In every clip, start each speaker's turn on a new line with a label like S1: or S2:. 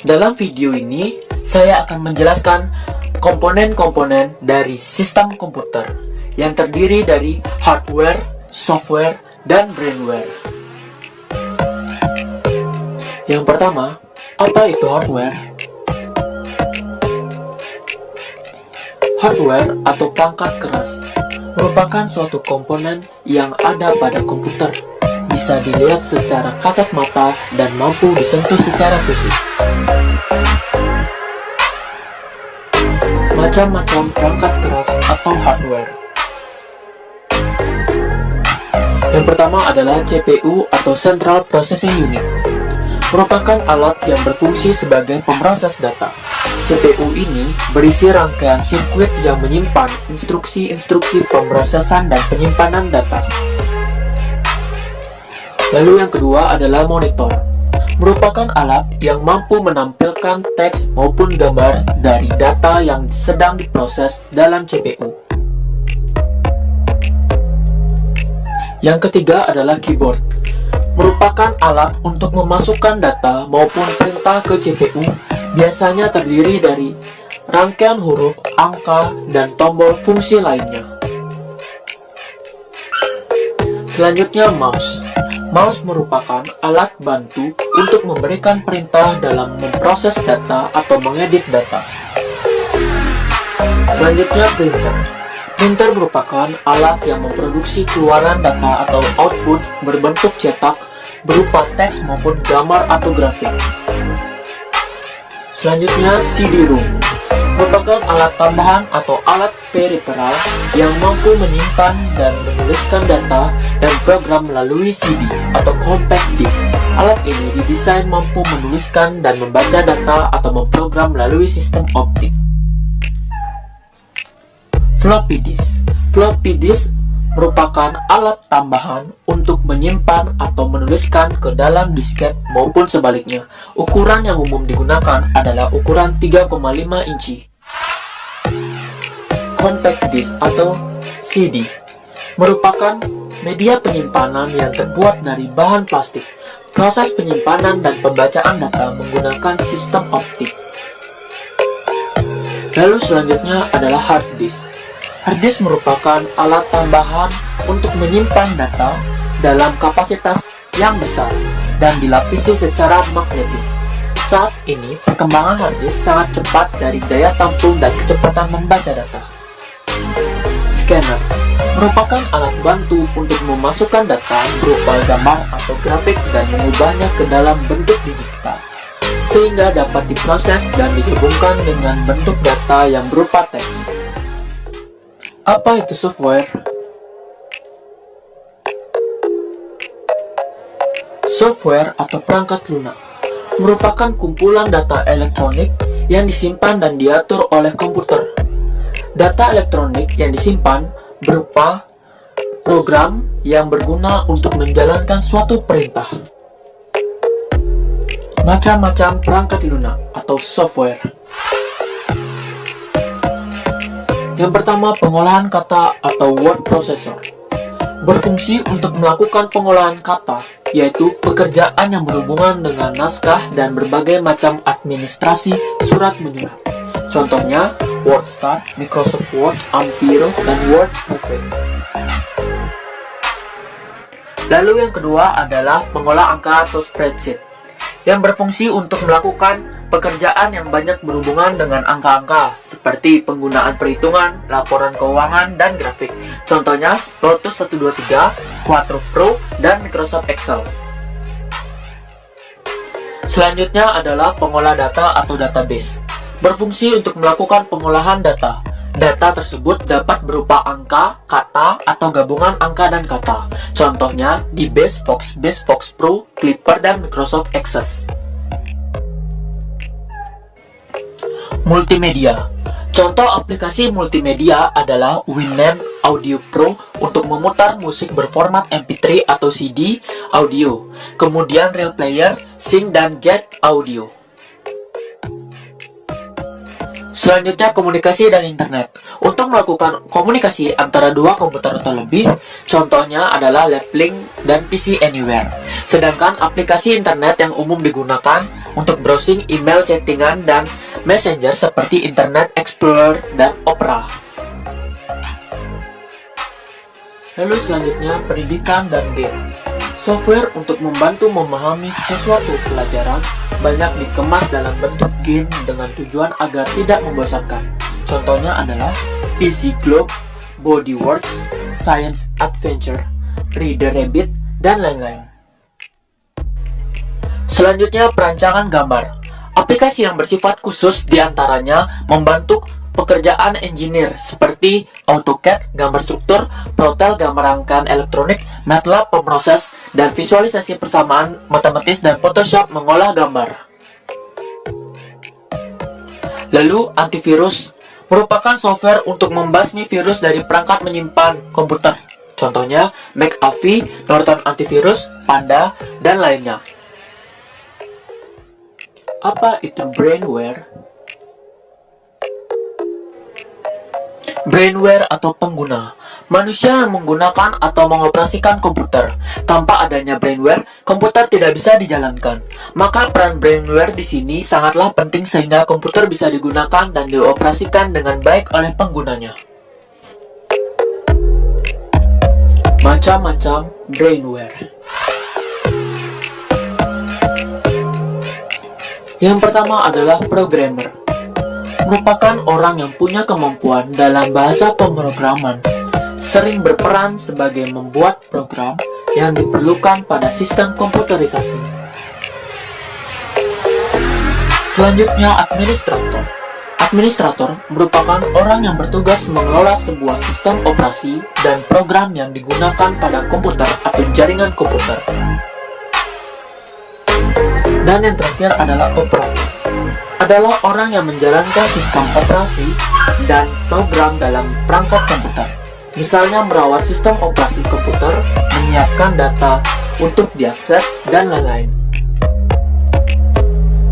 S1: Dalam video ini, saya akan menjelaskan komponen-komponen dari sistem komputer yang terdiri dari hardware, software, dan brainware. Yang pertama, apa itu hardware? Hardware atau perangkat keras merupakan suatu komponen yang ada pada komputer, bisa dilihat secara kasat mata dan mampu disentuh secara fisik. Macam-macam perangkat keras atau hardware. Yang pertama adalah CPU atau Central Processing Unit. Merupakan alat yang berfungsi sebagai pemroses data. CPU ini berisi rangkaian sirkuit yang menyimpan instruksi-instruksi pemrosesan dan penyimpanan data. Lalu yang kedua adalah monitor. Merupakan alat yang mampu menampilkan teks maupun gambar dari data yang sedang diproses dalam CPU. Yang ketiga adalah keyboard. Merupakan alat untuk memasukkan data maupun perintah ke CPU, biasanya terdiri dari rangkaian huruf, angka, dan tombol fungsi lainnya. Selanjutnya mouse. Mouse merupakan alat bantu untuk memberikan perintah dalam memproses data atau mengedit data. Selanjutnya printer. Printer merupakan alat yang memproduksi keluaran data atau output berbentuk cetak berupa teks maupun gambar atau grafik. Selanjutnya CD-ROM. Merupakan alat tambahan atau alat peripheral yang mampu menyimpan dan menuliskan data dan program melalui CD atau compact disc. Alat ini didesain mampu menuliskan dan membaca data atau memprogram melalui sistem optik. Floppy disk. Floppy disk merupakan alat tambahan untuk menyimpan atau menuliskan ke dalam disket maupun sebaliknya. Ukuran yang umum digunakan adalah ukuran 3,5 inci. Compact disk atau CD merupakan media penyimpanan yang terbuat dari bahan plastik. Proses penyimpanan dan pembacaan data menggunakan sistem optik. Lalu selanjutnya adalah hard disk. Hard disk merupakan alat tambahan untuk menyimpan data dalam kapasitas yang besar dan dilapisi secara magnetis. Saat ini, perkembangan hard disk sangat cepat dari daya tampung dan kecepatan membaca data. Scanner merupakan alat bantu untuk memasukkan data berupa gambar atau grafik dan mengubahnya ke dalam bentuk digital, sehingga dapat diproses dan digabungkan dengan bentuk data yang berupa teks. Apa itu software? Software atau perangkat lunak merupakan kumpulan data elektronik yang disimpan dan diatur oleh komputer. Data elektronik yang disimpan berupa program yang berguna untuk menjalankan suatu perintah. Macam-macam perangkat lunak atau software. Yang pertama, pengolahan kata atau word processor. Berfungsi untuk melakukan pengolahan kata, yaitu pekerjaan yang berhubungan dengan naskah dan berbagai macam administrasi surat menyurat. Contohnya, WordStar, Microsoft Word, Ampere, dan Word Perfect. Lalu yang kedua adalah pengolah angka atau spreadsheet, yang berfungsi untuk melakukan pekerjaan yang banyak berhubungan dengan angka-angka, seperti penggunaan perhitungan, laporan keuangan, dan grafik. Contohnya, Lotus 123, Quattro Pro, dan Microsoft Excel. Selanjutnya adalah pengolah data atau database. Berfungsi untuk melakukan pengolahan data. Data tersebut dapat berupa angka, kata, atau gabungan angka dan kata. Contohnya, di Base, Fox Pro, Clipper, dan Microsoft Access. Multimedia. Contoh aplikasi multimedia adalah Winamp Audio Pro untuk memutar musik berformat MP3 atau CD audio. Kemudian Real Player, Sync, dan Jet Audio. Selanjutnya, komunikasi dan internet. Untuk melakukan komunikasi antara dua komputer atau lebih, contohnya adalah Laplink dan PC Anywhere. Sedangkan aplikasi internet yang umum digunakan untuk browsing email, chattingan, dan messenger seperti Internet Explorer dan Opera. Lalu selanjutnya pendidikan dan game. Software untuk membantu memahami sesuatu pelajaran banyak dikemas dalam bentuk game dengan tujuan agar tidak membosankan. Contohnya adalah PC Globe, Bodyworks, Science Adventure, Reader Rabbit, dan lain-lain. Selanjutnya perancangan gambar. Aplikasi yang bersifat khusus diantaranya membantu pekerjaan engineer seperti AutoCAD, gambar struktur, Protel, gambar rangkaian elektronik, MATLAB, pemroses, dan visualisasi persamaan matematis, dan Photoshop mengolah gambar. Lalu antivirus merupakan software untuk membasmi virus dari perangkat menyimpan komputer. Contohnya McAfee, Norton Antivirus, Panda, dan lainnya. Apa itu brainware? Brainware atau pengguna, manusia yang menggunakan atau mengoperasikan komputer. Tanpa adanya brainware, komputer tidak bisa dijalankan. Maka peran brainware di sini sangatlah penting sehingga komputer bisa digunakan dan dioperasikan dengan baik oleh penggunanya. Macam-macam brainware. Yang pertama adalah programmer. Merupakan orang yang punya kemampuan dalam bahasa pemrograman, sering berperan sebagai membuat program yang diperlukan pada sistem komputerisasi. Selanjutnya administrator. Administrator merupakan orang yang bertugas mengelola sebuah sistem operasi dan program yang digunakan pada komputer atau jaringan komputer. Dan yang terakhir adalah operator. Adalah orang yang menjalankan sistem operasi dan program dalam perangkat komputer. Misalnya merawat sistem operasi komputer, menyiapkan data untuk diakses, dan lain-lain.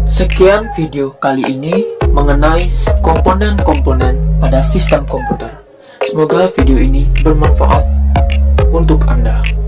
S1: Sekian video kali ini mengenai komponen-komponen pada sistem komputer. Semoga video ini bermanfaat untuk Anda.